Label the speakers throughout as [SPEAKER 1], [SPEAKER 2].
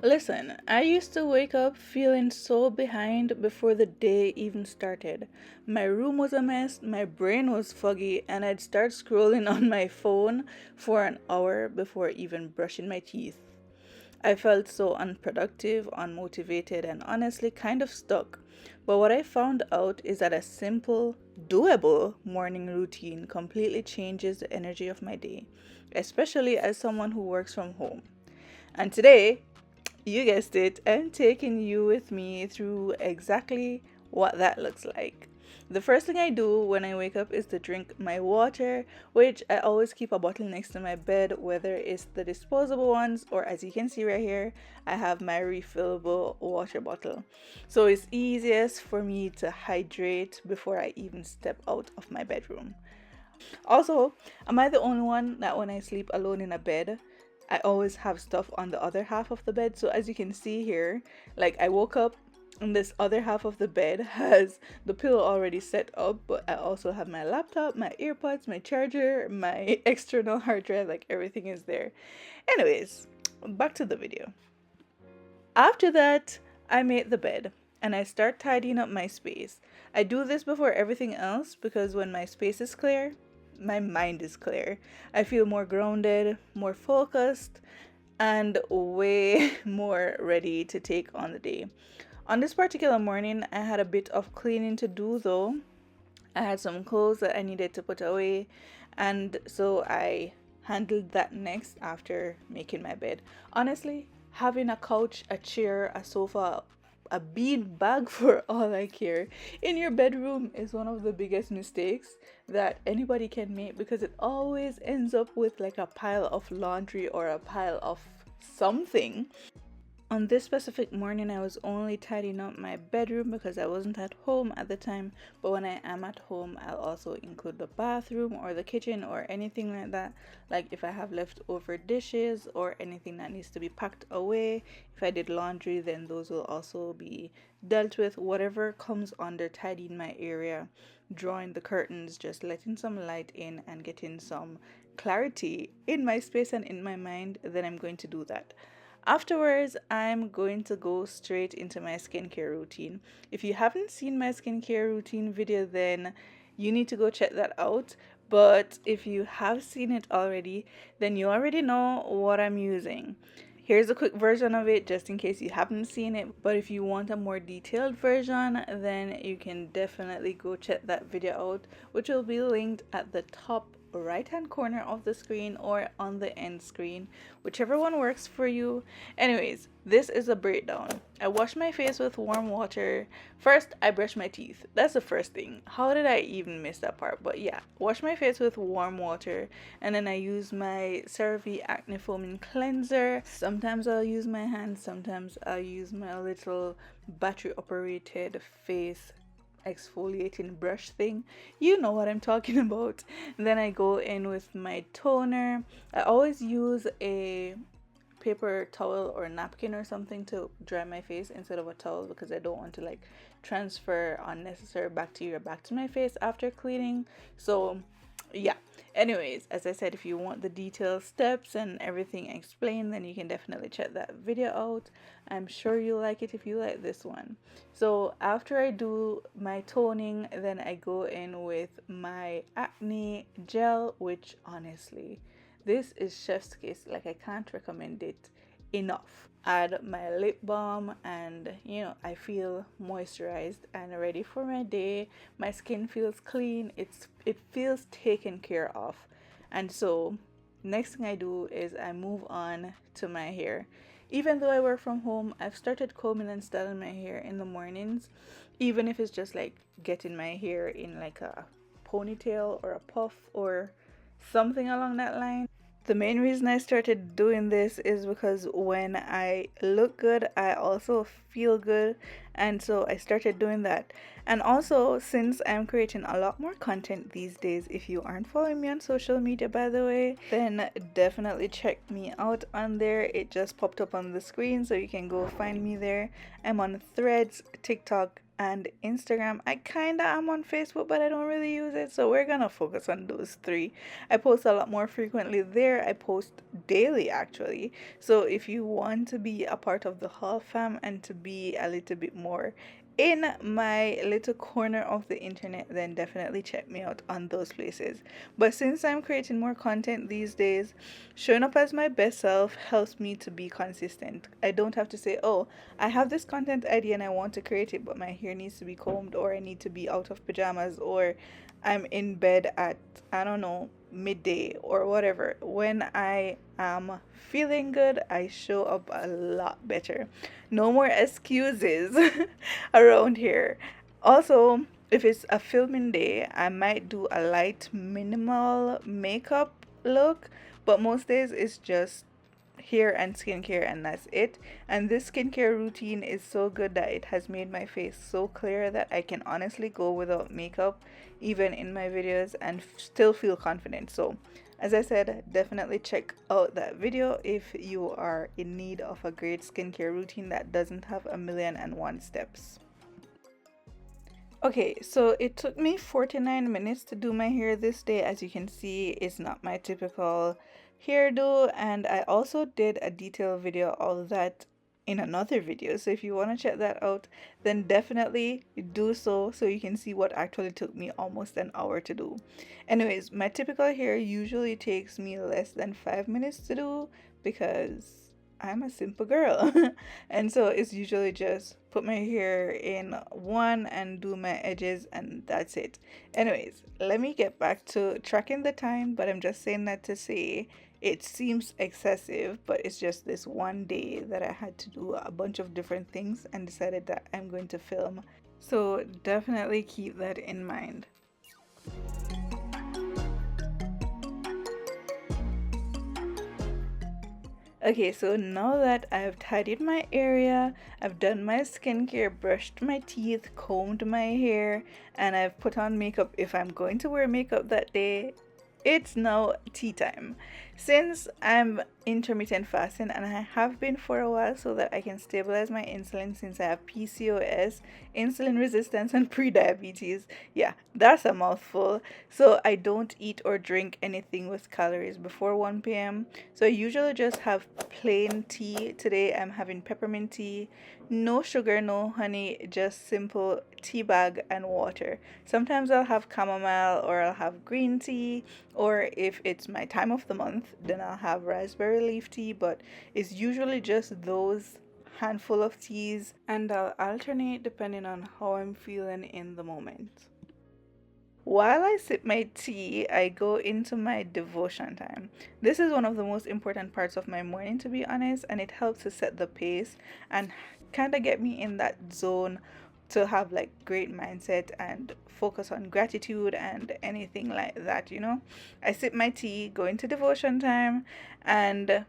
[SPEAKER 1] Listen, I used to wake up feeling so behind before the day even started. My room was a mess, my brain was foggy, and I'd start scrolling on my phone for an hour before even brushing my teeth. I felt so unproductive, unmotivated, and honestly kind of stuck. But what I found out is that a simple, doable morning routine completely changes the energy of my day, especially as someone who works from home. And today, you guessed it, I'm taking you with me through exactly what that looks like. The first thing I do when I wake up is to drink my water, which I always keep a bottle next to my bed, whether it's the disposable ones or, as you can see right here, I have my refillable water bottle. So it's easiest for me to hydrate before I even step out of my bedroom. Also, am I the only one that when I sleep alone in a bed, I always have stuff on the other half of the bed? So as you can see here, like I woke up and this other half of the bed has the pillow already set up, but I also have my laptop, my earpods, my charger, my external hard drive, like everything is there. Anyways, back to the video. After that, I made the bed and I start tidying up my space. I do this before everything else because when my space is clear, my mind is clear. I feel more grounded, more focused, and way more ready to take on the day. On this particular morning, I had a bit of cleaning to do though. I had some clothes that I needed to put away, and so I handled that next after making my bed. Honestly, having a couch, a chair, a sofa, a bean bag for all I care in your bedroom is one of the biggest mistakes that anybody can make because it always ends up with like a pile of laundry or a pile of something. On this specific morning, I was only tidying up my bedroom because I wasn't at home at the time. But when I am at home, I'll also include the bathroom or the kitchen or anything like that. Like if I have leftover dishes or anything that needs to be packed away. If I did laundry, then those will also be dealt with. Whatever comes under tidying my area, drawing the curtains, just letting some light in and getting some clarity in my space and in my mind, then I'm going to do that. Afterwards, I'm going to go straight into my skincare routine. If you haven't seen my skincare routine video, then you need to go check that out. But if you have seen it already, then you already know what I'm using. Here's a quick version of it just in case you haven't seen it. But if you want a more detailed version, then you can definitely go check that video out, which will be linked at the top right hand corner of the screen or on the end screen, whichever one works for you. Anyways, this is a breakdown. I wash my face with warm water. First, I brush my teeth. That's the first thing. How did I even miss that part? But yeah, wash my face with warm water and then I use my CeraVe acne foaming cleanser. Sometimes I'll use my hands, sometimes I'll use my little battery operated face exfoliating brush thing. You know what I'm talking about. And then I go in with my toner. I always use a paper towel or napkin or something to dry my face instead of a towel because I don't want to like transfer unnecessary bacteria back to my face after cleaning. So yeah, anyways, as I said, if you want the detailed steps and everything explained, then you can definitely check that video out. I'm sure you'll like it if you like this one. So after I do my toning, then I go in with my acne gel, which honestly, this is chef's kiss. Like I can't recommend it enough. Add my lip balm and I feel moisturized and ready for my day. My skin feels clean. It feels taken care of. And so next thing I do is I move on to my hair. Even though I work from home, I've started combing and styling my hair in the mornings, even if it's just like getting my hair in like a ponytail or a puff or something along that line. The main reason I started doing this is because when I look good, I also feel good. And so I started doing that. And also, since I'm creating a lot more content these days, if you aren't following me on social media, by the way, then definitely check me out on there. It just popped up on the screen, so you can go find me there. I'm on Threads, TikTok, and Instagram. I kinda am on Facebook, but I don't really use it, so we're gonna focus on those three. I post a lot more frequently there. I post daily actually. So if you want to be a part of the Hall fam and to be a little bit more in my little corner of the internet, then definitely check me out on those places. But since I'm creating more content these days, showing up as my best self helps me to be consistent. I don't have to say, oh, I have this content idea and I want to create it, but my hair needs to be combed, or I need to be out of pajamas, or I'm in bed at, I don't know, midday or whatever. When I am feeling good, I show up a lot better. No more excuses around here. Also, if it's a filming day, I might do a light minimal makeup look, but most days it's just hair and skincare and that's it. And this skincare routine is so good that it has made my face so clear that I can honestly go without makeup even in my videos and still feel confident. So as I said, definitely check out that video if you are in need of a great skincare routine that doesn't have a million and one steps. Okay, so it took me 49 minutes to do my hair this day. As you can see, it's not my typical hairdo, and I also did a detailed video of that in another video. So if you want to check that out, then definitely do so you can see what actually took me almost an hour to do. Anyways, my typical hair usually takes me less than 5 minutes to do because I'm a simple girl. And so it's usually just put my hair in one and do my edges, and that's it. Anyways, let me get back to tracking the time, but I'm just saying that to say it seems excessive, but it's just this one day that I had to do a bunch of different things and decided that I'm going to film. So definitely keep that in mind. Okay, so now that I've tidied my area, I've done my skincare, brushed my teeth, combed my hair, and I've put on makeup if I'm going to wear makeup that day, it's now tea time. Since I'm intermittent fasting and I have been for a while so that I can stabilize my insulin since I have PCOS, insulin resistance, and pre-diabetes. Yeah, that's a mouthful. So I don't eat or drink anything with calories before 1 p.m. So I usually just have plain tea. Today I'm having peppermint tea, no sugar, no honey, just simple tea bag and water. Sometimes I'll have chamomile or I'll have green tea, or if it's my time of the month, then I'll have raspberry leaf tea, but it's usually just those handful of teas, and I'll alternate depending on how I'm feeling in the moment. While I sip my tea, I go into my devotion time. This is one of the most important parts of my morning, to be honest, and it helps to set the pace and kind of get me in that zone to have like great mindset and focus on gratitude and anything like that. I sip my tea, go into devotion time, and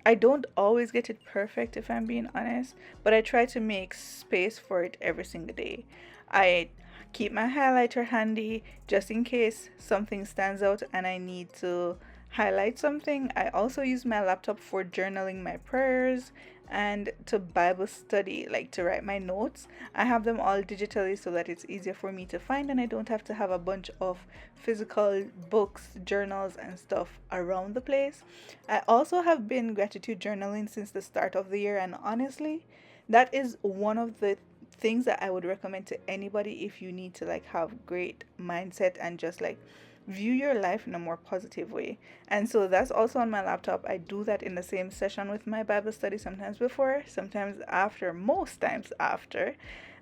[SPEAKER 1] I don't always get it perfect if I'm being honest, but I try to make space for it every single day. I keep my highlighter handy just in case something stands out and I need to highlight something. I also use my laptop for journaling my prayers and to Bible study, like to write my notes. I have them all digitally so that it's easier for me to find and I don't have to have a bunch of physical books, journals, and stuff around the place. I also have been gratitude journaling since the start of the year, and honestly, that is one of the things that I would recommend to anybody if you need to like have great mindset and just like view your life in a more positive way. And so that's also on my laptop. I do that in the same session with my Bible study, sometimes before, sometimes after, most times after.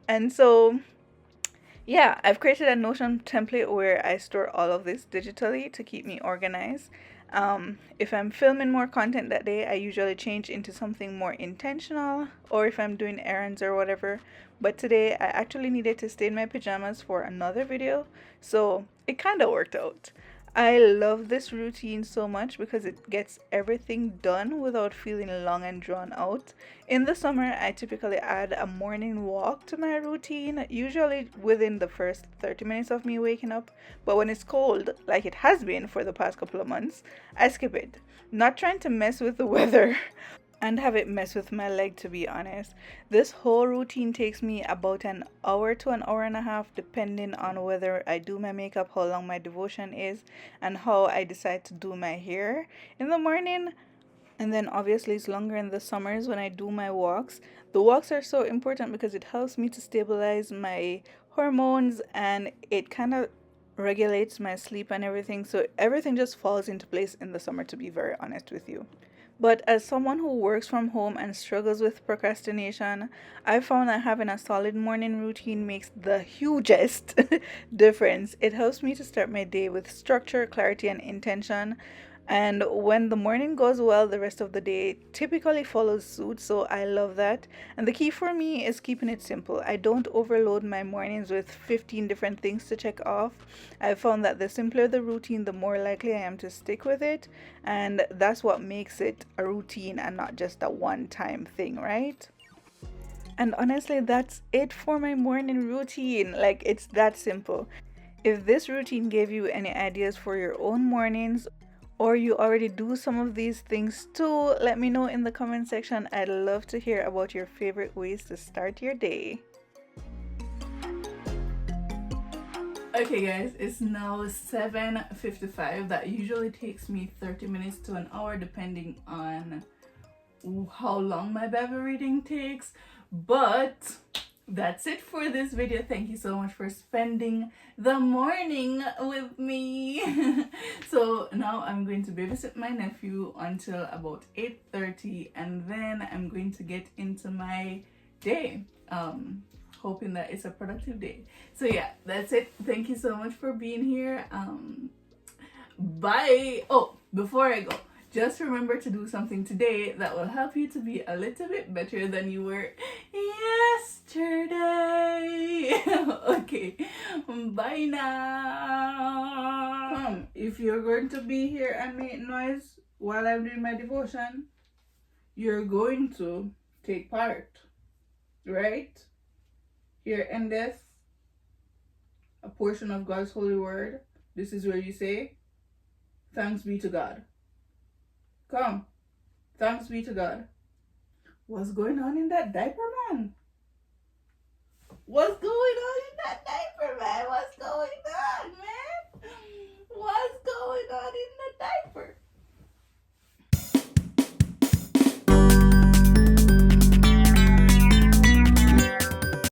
[SPEAKER 1] And so yeah, I've created a Notion template where I store all of this digitally to keep me organized. If I'm filming more content that day, I usually change into something more intentional, or if I'm doing errands or whatever. But today, I actually needed to stay in my pajamas for another video, so it kind of worked out. I love this routine so much because it gets everything done without feeling long and drawn out. In the summer, I typically add a morning walk to my routine, usually within the first 30 minutes of me waking up. But when it's cold, like it has been for the past couple of months, I skip it. Not trying to mess with the weather, and have it mess with my leg, to be honest. This whole routine takes me about an hour to an hour and a half, depending on whether I do my makeup, how long my devotion is, and how I decide to do my hair in the morning. And then obviously it's longer in the summers when I do my walks. The walks are so important because it helps me to stabilize my hormones, and it kind of regulates my sleep and everything. So everything just falls into place in the summer, to be very honest with you. But as someone who works from home and struggles with procrastination, I found that having a solid morning routine makes the hugest difference. It helps me to start my day with structure, clarity, and intention. And when the morning goes well, the rest of the day typically follows suit. So I love that. And the key for me is keeping it simple. I don't overload my mornings with 15 different things to check off. I found that the simpler the routine, the more likely I am to stick with it. And that's what makes it a routine and not just a one time thing, right? And honestly, that's it for my morning routine. Like, it's that simple. If this routine gave you any ideas for your own mornings, or you already do some of these things too, let me know in the comment section. I'd love to hear about your favorite ways to start your day. Okay guys, it's now 7:55. That usually takes me 30 minutes to an hour depending on how long my Bible reading takes. But that's it for this video. Thank you so much for spending the morning with me. So now I'm going to babysit my nephew until about 8:30, and then I'm going to get into my day, hoping that it's a productive day. So yeah, that's it. Thank you so much for being here. Bye. Oh, before I go, just remember to do something today that will help you to be a little bit better than you were yesterday. Okay, bye now. If you're going to be here and make noise while I'm doing my devotion, you're going to take part, right? Here endeth a portion of God's holy word. This is where you say, thanks be to God. Come. Thanks be to God. What's going on in that diaper, man? What's going on in that diaper, man? What's going on, man? What's going on